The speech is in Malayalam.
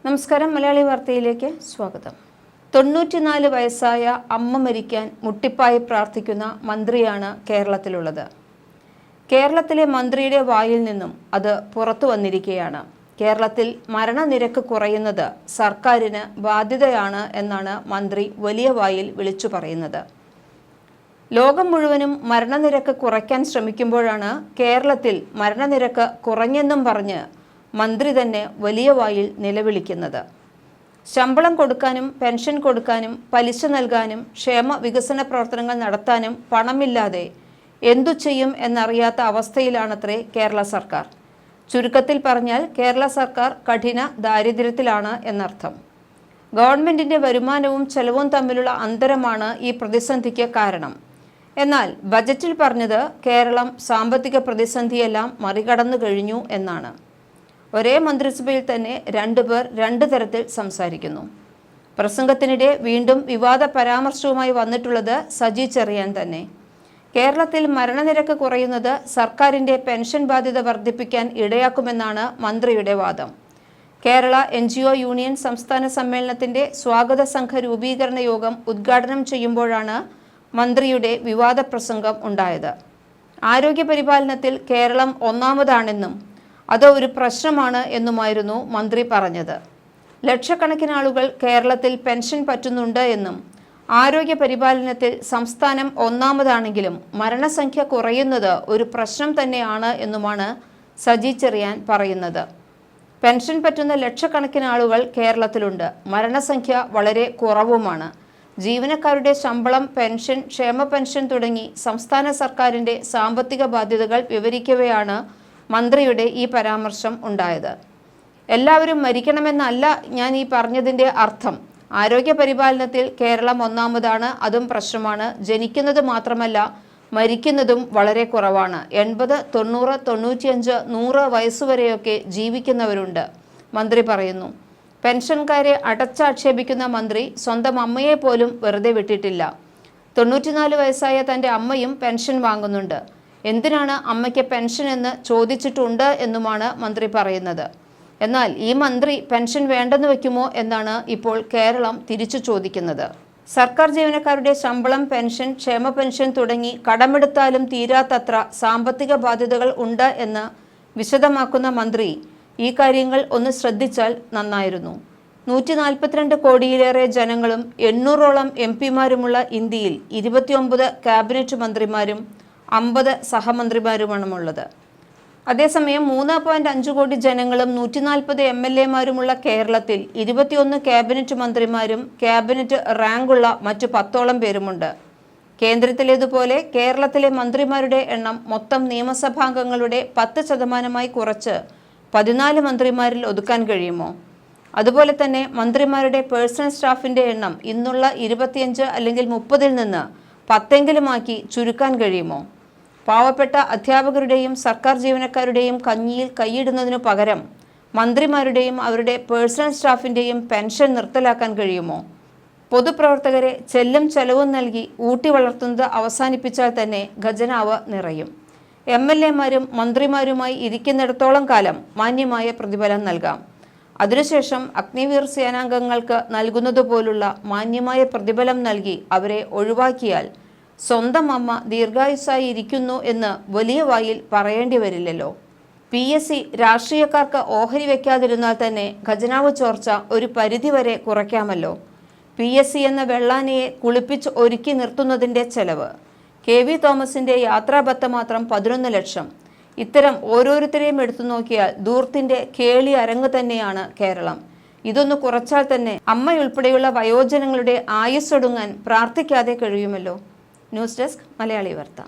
നമസ്കാരം, മലയാളി വാർത്തയിലേക്ക് സ്വാഗതം. 94 വയസ്സായ അമ്മ മരിക്കാൻ മുട്ടിപ്പായി പ്രാർത്ഥിക്കുന്ന മന്ത്രിയാണ് കേരളത്തിലുള്ളത്. കേരളത്തിലെ മന്ത്രിയുടെ വായിൽ നിന്നും അത് പുറത്തു വന്നിരിക്കുകയാണ്. കേരളത്തിൽ മരണനിരക്ക് കുറയുന്നത് സർക്കാരിന് ബാധ്യതയാണ് എന്നാണ് മന്ത്രി വലിയ വായിൽ വിളിച്ചു പറയുന്നത്. ലോകം മുഴുവനും മരണനിരക്ക് കുറയ്ക്കാൻ ശ്രമിക്കുമ്പോഴാണ് കേരളത്തിൽ മരണനിരക്ക് കുറഞ്ഞെന്നും പറഞ്ഞ് മന്ത്രി തന്നെ വലിയ വായിൽ നിലവിളിക്കുന്നത്. ശമ്പളം കൊടുക്കാനും പെൻഷൻ കൊടുക്കാനും പലിശ നൽകാനും ക്ഷേമ വികസന പ്രവർത്തനങ്ങൾ നടത്താനും പണമില്ലാതെ എന്തു ചെയ്യും എന്നറിയാത്ത അവസ്ഥയിലാണത്രേ കേരള സർക്കാർ. ചുരുക്കത്തിൽ പറഞ്ഞാൽ കേരള സർക്കാർ കഠിന ദാരിദ്ര്യത്തിലാണ് എന്നർത്ഥം. ഗവൺമെന്റിന്റെ വരുമാനവും ചെലവും തമ്മിലുള്ള അന്തരമാണ് ഈ പ്രതിസന്ധിക്ക് കാരണം. എന്നാൽ ബജറ്റിൽ പറഞ്ഞത് കേരളം സാമ്പത്തിക പ്രതിസന്ധിയെല്ലാം മറികടന്നു കഴിഞ്ഞു എന്നാണ്. ഒരേ മന്ത്രിസഭയിൽ തന്നെ രണ്ടുപേർ രണ്ടു തരത്തിൽ സംസാരിക്കുന്നു. പ്രസംഗത്തിനിടെ വീണ്ടും വിവാദ പരാമർശവുമായി വന്നിട്ടുള്ളത് സജി ചെറിയാൻ തന്നെ. കേരളത്തിൽ മരണനിരക്ക് കുറയുന്നത് സർക്കാരിൻ്റെ പെൻഷൻ ബാധ്യത വർദ്ധിപ്പിക്കാൻ ഇടയാക്കുമെന്നാണ് മന്ത്രിയുടെ വാദം. കേരള NGO യൂണിയൻ സംസ്ഥാന സമ്മേളനത്തിൻ്റെ സ്വാഗത സംഘ രൂപീകരണ യോഗം ഉദ്ഘാടനം ചെയ്യുമ്പോഴാണ് മന്ത്രിയുടെ വിവാദ പ്രസംഗം ഉണ്ടായത്. ആരോഗ്യപരിപാലനത്തിൽ കേരളം ഒന്നാമതാണെന്നും അത് ഒരു പ്രശ്നമാണ് എന്നുമായിരുന്നു മന്ത്രി പറഞ്ഞത്. ലക്ഷക്കണക്കിന് ആളുകൾ കേരളത്തിൽ പെൻഷൻ പറ്റുന്നുണ്ട് എന്നും ആരോഗ്യ പരിപാലനത്തിൽ സംസ്ഥാനം ഒന്നാമതാണെങ്കിലും മരണസംഖ്യ കുറയുന്നത് ഒരു പ്രശ്നം തന്നെയാണ് എന്നുമാണ് സജി ചെറിയാൻ പറയുന്നത്. പെൻഷൻ പറ്റുന്ന ലക്ഷക്കണക്കിന് ആളുകൾ കേരളത്തിലുണ്ട്. മരണസംഖ്യ വളരെ കുറവുമാണ്. ജീവനക്കാരുടെ ശമ്പളം, പെൻഷൻ, ക്ഷേമ പെൻഷൻ തുടങ്ങി സംസ്ഥാന സർക്കാരിൻ്റെ സാമ്പത്തിക ബാധ്യതകൾ വിവരിക്കവെയാണ് മന്ത്രിയുടെ ഈ പരാമർശം ഉണ്ടായത്. എല്ലാവരും മരിക്കണമെന്നല്ല ഞാൻ ഈ പറഞ്ഞതിൻ്റെ അർത്ഥം. ആരോഗ്യ പരിപാലനത്തിൽ കേരളം ഒന്നാമതാണ്, അതും പ്രശ്നമാണ്. ജനിക്കുന്നത് മാത്രമല്ല, മരിക്കുന്നതും വളരെ കുറവാണ്. 80, 90, 95, 100 വയസ്സുവരെയൊക്കെ ജീവിക്കുന്നവരുണ്ട്, മന്ത്രി പറയുന്നു. പെൻഷൻകാരെ അടച്ചാക്ഷേപിക്കുന്ന മന്ത്രി സ്വന്തം അമ്മയെ പോലും വെറുതെ വിട്ടിട്ടില്ല. 94 വയസ്സായ തൻ്റെ അമ്മയും പെൻഷൻ വാങ്ങുന്നുണ്ട്. എന്തിനാണ് അമ്മയ്ക്ക് പെൻഷൻ എന്ന് ചോദിച്ചിട്ടുണ്ട് എന്നുമാണ് മന്ത്രി പറയുന്നത്. എന്നാൽ ഈ മന്ത്രി പെൻഷൻ വേണ്ടെന്ന് വയ്ക്കുമോ എന്നാണ് ഇപ്പോൾ കേരളം തിരിച്ചു ചോദിക്കുന്നത്. സർക്കാർ ജീവനക്കാരുടെ ശമ്പളം, പെൻഷൻ, ക്ഷേമ പെൻഷൻ തുടങ്ങി കടമെടുത്താലും തീരാത്തത്ര സാമ്പത്തിക ബാധ്യതകൾ ഉണ്ട് എന്ന് വിശദമാക്കുന്ന മന്ത്രി ഈ കാര്യങ്ങൾ ഒന്ന് നന്നായിരുന്നു. 142 കോടിയിലേറെ ജനങ്ങളും 800ഓളം MP-മാരുമുള്ള ഇന്ത്യയിൽ 29 ക്യാബിനറ്റ് മന്ത്രിമാരും 50 സഹമന്ത്രിമാരുമാണുള്ളത്. അതേസമയം 3.5 കോടി ജനങ്ങളും 140 MLA-മാരുമുള്ള കേരളത്തിൽ 21 ക്യാബിനറ്റ് മന്ത്രിമാരും ക്യാബിനറ്റ് റാങ്കുള്ള മറ്റു 10ഓളം പേരുമുണ്ട്. കേന്ദ്രത്തിലേതുപോലെ കേരളത്തിലെ മന്ത്രിമാരുടെ എണ്ണം മൊത്തം നിയമസഭാംഗങ്ങളുടെ 10% കുറച്ച് 14 മന്ത്രിമാരിൽ ഒതുക്കാൻ കഴിയുമോ? അതുപോലെ തന്നെ മന്ത്രിമാരുടെ പേഴ്സണൽ സ്റ്റാഫിൻ്റെ എണ്ണം ഇന്നുള്ള 25 അല്ലെങ്കിൽ 30-ൽ നിന്ന് 10എങ്കിലുമാക്കി ചുരുക്കാൻ കഴിയുമോ? പാവപ്പെട്ട അധ്യാപകരുടെയും സർക്കാർ ജീവനക്കാരുടെയും കഞ്ഞിയിൽ കൈയിടുന്നതിനു പകരം മന്ത്രിമാരുടെയും അവരുടെ പേഴ്സണൽ സ്റ്റാഫിൻ്റെയും പെൻഷൻ നിർത്തലാക്കാൻ കഴിയുമോ? പൊതുപ്രവർത്തകരെ ചെല്ലും ചെലവും നൽകി ഊട്ടി വളർത്തുന്നത് അവസാനിപ്പിച്ചാൽ തന്നെ ഖജനാവ് നിറയും. MLA-മാരും മന്ത്രിമാരുമായി ഇരിക്കുന്നിടത്തോളം കാലം മാന്യമായ പ്രതിഫലം നൽകാം. അതിനുശേഷം അഗ്നിവീർ സേനാംഗങ്ങൾക്ക് നൽകുന്നതുപോലുള്ള മാന്യമായ പ്രതിഫലം നൽകി അവരെ ഒഴിവാക്കിയാൽ സ്വന്തം അമ്മ ദീർഘായുസ്സായി ഇരിക്കുന്നു എന്ന് വലിയ വായിൽ പറയേണ്ടി വരില്ലല്ലോ. PSC രാഷ്ട്രീയക്കാർക്ക് ഓഹരി വയ്ക്കാതിരുന്നാൽ തന്നെ ഖജനാവ് ചോർച്ച ഒരു പരിധിവരെ കുറയ്ക്കാമല്ലോ. PSC എന്ന വെള്ളാനയെ കുളിപ്പിച്ച് ഒരുക്കി നിർത്തുന്നതിൻ്റെ ചെലവ്, KV തോമസിൻ്റെ യാത്രാബത്ത മാത്രം 11 ലക്ഷം. ഇത്തരം ഓരോരുത്തരെയും എടുത്തു നോക്കിയാൽ ധൂർത്തിൻ്റെ കേളി അരങ്ങ് തന്നെയാണ് കേരളം. ഇതൊന്ന് കുറച്ചാൽ തന്നെ അമ്മയുൾപ്പെടെയുള്ള വയോജനങ്ങളുടെ ആയുസ്സൊടുങ്ങാൻ പ്രാർത്ഥിക്കാതെ കഴിയുമല്ലോ. ന്യൂസ് ഡെസ്ക്, മലയാളി വാർത്ത.